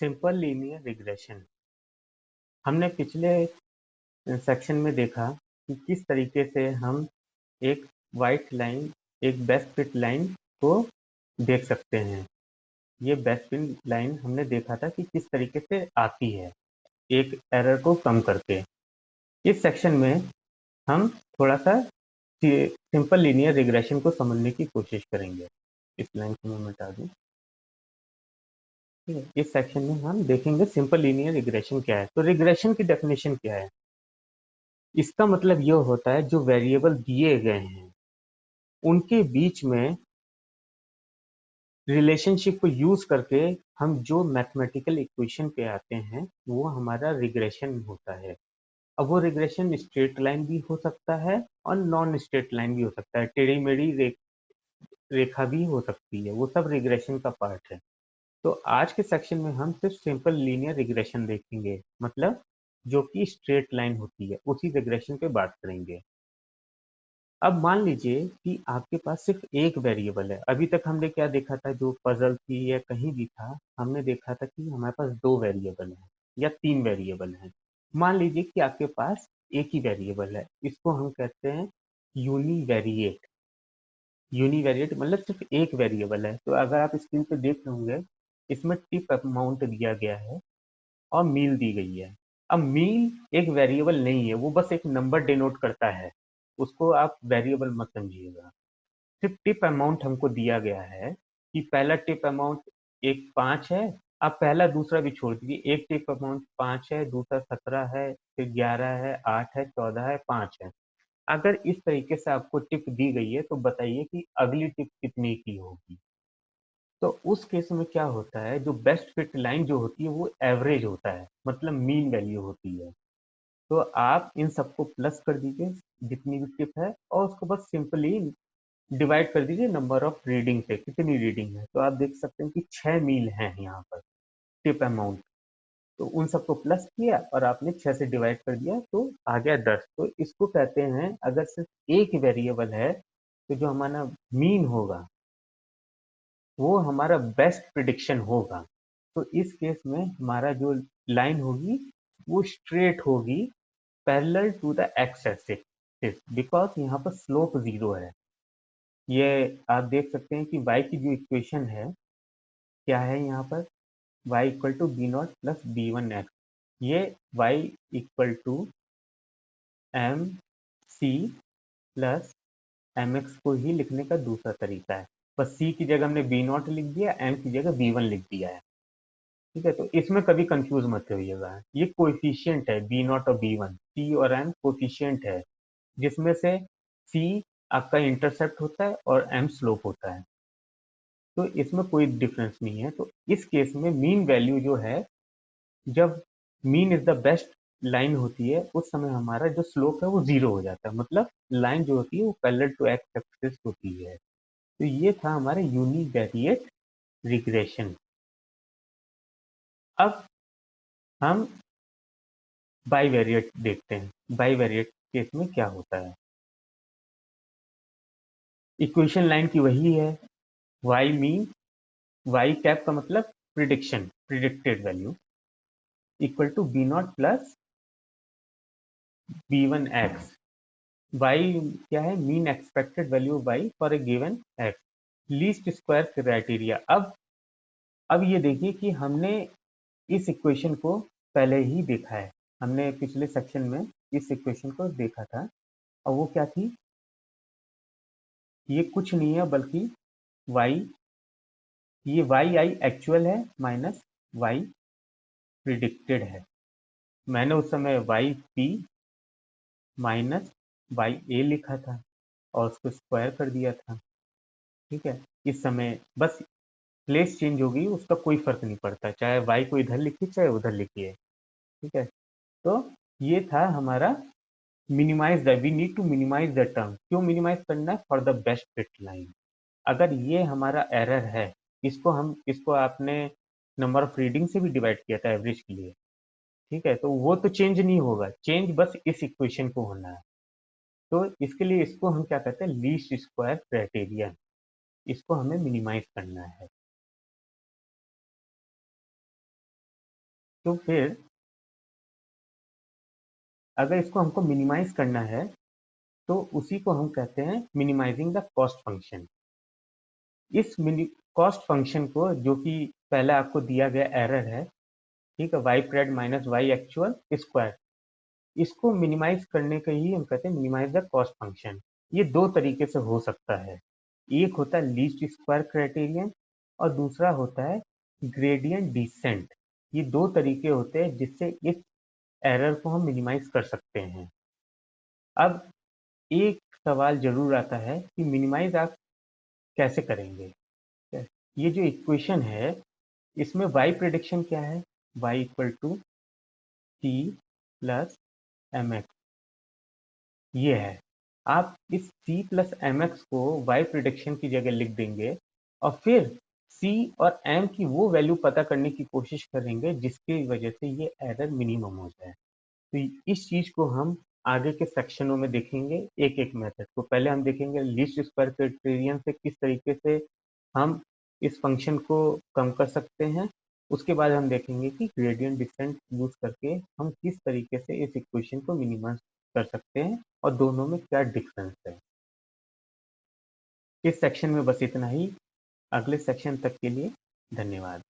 Simple linear regression. हमने पिछले section में देखा कि किस तरीके से हम एक वाइट लाइन, एक बेस्ट फिट लाइन को देख सकते हैं। ये बेस्ट फिट लाइन हमने देखा था कि किस तरीके से आती है एक एरर को कम करके। इस सेक्शन में हम थोड़ा सा सिंपल लीनियर रिग्रेशन को समझने की कोशिश करेंगे। इस लाइन को मैं मिटा दूं। ठीक है, इस सेक्शन में हम देखेंगे सिंपल लीनियर रिग्रेशन क्या है। तो रिग्रेशन की डेफिनेशन क्या है? इसका मतलब यह होता है जो वेरिएबल दिए गए हैं उनके बीच में रिलेशनशिप को यूज करके हम जो मैथमेटिकल इक्वेशन पे आते हैं वो हमारा रिग्रेशन होता है। अब वो रिग्रेशन स्ट्रेट लाइन भी हो सकता है और नॉन स्ट्रेट लाइन भी हो सकता है, टेढ़ी मेढ़ी रेखा भी हो सकती है, वो सब रिग्रेशन का पार्ट है। तो आज के सेक्शन में हम सिर्फ सिंपल लीनियर रिग्रेशन देखेंगे, मतलब जो कि स्ट्रेट लाइन होती है उसी रिग्रेशन पे बात करेंगे। अब मान लीजिए कि आपके पास सिर्फ एक वेरिएबल है। अभी तक हमने क्या देखा था, जो पजल थी या कहीं भी था, हमने देखा था कि हमारे पास दो वेरिएबल है या तीन वेरिएबल हैं। मान लीजिए कि आपके पास एक ही वेरिएबल है, इसको हम कहते हैं यूनिवेरिएट। यूनिवेरिएट मतलब सिर्फ एक वेरिएबल है। तो अगर आप स्क्रीन पे देख रहे होंगे, इसमें टिप अमाउंट दिया गया है और मील दी गई है। अब मील एक वेरिएबल नहीं है, वो बस एक नंबर डिनोट करता है, उसको आप वेरिएबल मत समझिएगा। सिर्फ टिप अमाउंट हमको दिया गया है कि पहला टिप अमाउंट एक 5 है। आप पहला दूसरा भी छोड़ दीजिए, एक टिप अमाउंट 5 है, दूसरा 17 है, फिर 11 है, 8 है, 14 है, 5 है। अगर इस तरीके से आपको टिप दी गई है तो बताइए कि अगली टिप कितने की होगी। तो उस केस में क्या होता है, जो बेस्ट फिट लाइन जो होती है वो एवरेज होता है, मतलब मीन वैल्यू होती है। तो आप इन सबको प्लस कर दीजिए जितनी भी टिप है, और उसको बस सिंपली डिवाइड कर दीजिए नंबर ऑफ रीडिंग पे, कितनी रीडिंग है। तो आप देख सकते हैं कि 6 मील हैं यहाँ पर टिप अमाउंट। तो उन सबको प्लस किया और आपने 6 से डिवाइड कर दिया तो आ गया 10। तो इसको कहते हैं, अगर सिर्फ एक वेरिएबल है तो जो हमारा मीन होगा वो हमारा बेस्ट प्रिडिक्शन होगा। तो इस केस में हमारा जो लाइन होगी वो स्ट्रेट होगी, parallel to the x axis, because यहाँ पर स्लोप जीरो है। ये आप देख सकते हैं कि y की जो इक्वेशन है क्या है यहाँ पर, y equal to b naught plus b one x. ये y equal to m c plus m x को ही लिखने का दूसरा तरीका है। बस c की जगह हमने बी नॉट लिख दिया, m की जगह बी वन लिख दिया है। ठीक है, तो इसमें कभी कंफ्यूज मत होइएगा। ये कोएफिशिएंट है बी नॉट और बी वन, सी और एम कोएफिशिएंट है, जिसमें से सी आपका इंटरसेप्ट होता है और एम स्लोप होता है। तो इसमें कोई डिफरेंस नहीं है। तो इस केस में मीन वैल्यू जो है, जब mean is the best line होती है उस समय हमारा जो स्लोप है वो जीरो हो जाता है, मतलब लाइन जो होती है वो पैरेलल टू एक्स एक्सिस होती है। तो ये था हमारा यूनिवेरिएट रिग्रेशन। अब हम बाईवेरिएट देखते हैं। बाईवेरिएट केस में क्या होता है, इक्वेशन लाइन की वही है, वाई मीन, वाई कैप का मतलब prediction, predicted value, equal to b naught plus b one x. Y क्या है, mean expected value y for a given x, least square criteria. अब ये देखिए कि हमने इस इक्वेशन को पहले ही देखा है, हमने पिछले सेक्शन में इस इक्वेशन को देखा था। और वो क्या थी, ये कुछ नहीं है बल्कि y, ये वाई आई एक्चुअल है माइनस वाई प्रिडिक्टेड है। मैंने उस समय वाई पी माइनस वाई ए लिखा था और उसको स्क्वायर कर दिया था। ठीक है, इस समय बस प्लेस चेंज होगी, उसका कोई फर्क नहीं पड़ता, चाहे वाई को इधर लिखिए चाहे उधर लिखिए। ठीक है, तो ये था हमारा minimize the, we need to minimize the term. क्यों मिनिमाइज करना है, for the best fit line. अगर ये हमारा एरर है, इसको आपने नंबर ऑफ रीडिंग से भी डिवाइड किया था एवरेज के लिए। ठीक है, तो वो तो चेंज नहीं होगा, चेंज बस इस इक्वेशन को होना है। तो इसके लिए इसको हम क्या कहते हैं, लीस्ट स्क्वायर क्राइटेरियन, इसको हमें मिनिमाइज करना है। तो फिर अगर इसको हमको मिनिमाइज करना है तो उसी को हम कहते हैं मिनिमाइजिंग द कॉस्ट फंक्शन। इस कॉस्ट फंक्शन को, जो कि पहले आपको दिया गया एरर है, ठीक है, y pred minus y actual square, इसको मिनिमाइज करने का ही हम कहते हैं मिनिमाइज द कॉस्ट फंक्शन। ये दो तरीके से हो सकता है, एक होता है लीस्ट स्क्वायर क्राइटेरियन और दूसरा होता है ग्रेडियंट डिसेंट। ये दो तरीके होते हैं जिससे इस एरर को हम मिनिमाइज कर सकते हैं। अब एक सवाल जरूर आता है कि मिनिमाइज आप कैसे करेंगे। ये जो इक्वेशन है इसमें y प्रिडिक्शन क्या है, y equal to c plus m x, ये है। आप इस c प्लस एम एक्स को y प्रिडिक्शन की जगह लिख देंगे और फिर c और m की वो वैल्यू पता करने की कोशिश करेंगे जिसकी वजह से ये एरर मिनिमम हो जाए। तो इस चीज को हम आगे के सेक्शनों में देखेंगे, एक एक मेथड को। पहले हम देखेंगे लीस्ट स्क्वायर क्राइटेरियन से किस तरीके से हम इस फंक्शन को कम कर सकते हैं। उसके बाद हम देखेंगे कि ग्रेडियंट डिसेंट यूज करके हम किस तरीके से इस इक्वेशन को मिनिमाइज कर सकते हैं और दोनों में क्या डिफरेंस है। इस सेक्शन में बस इतना ही। अगले सेक्शन तक के लिए धन्यवाद।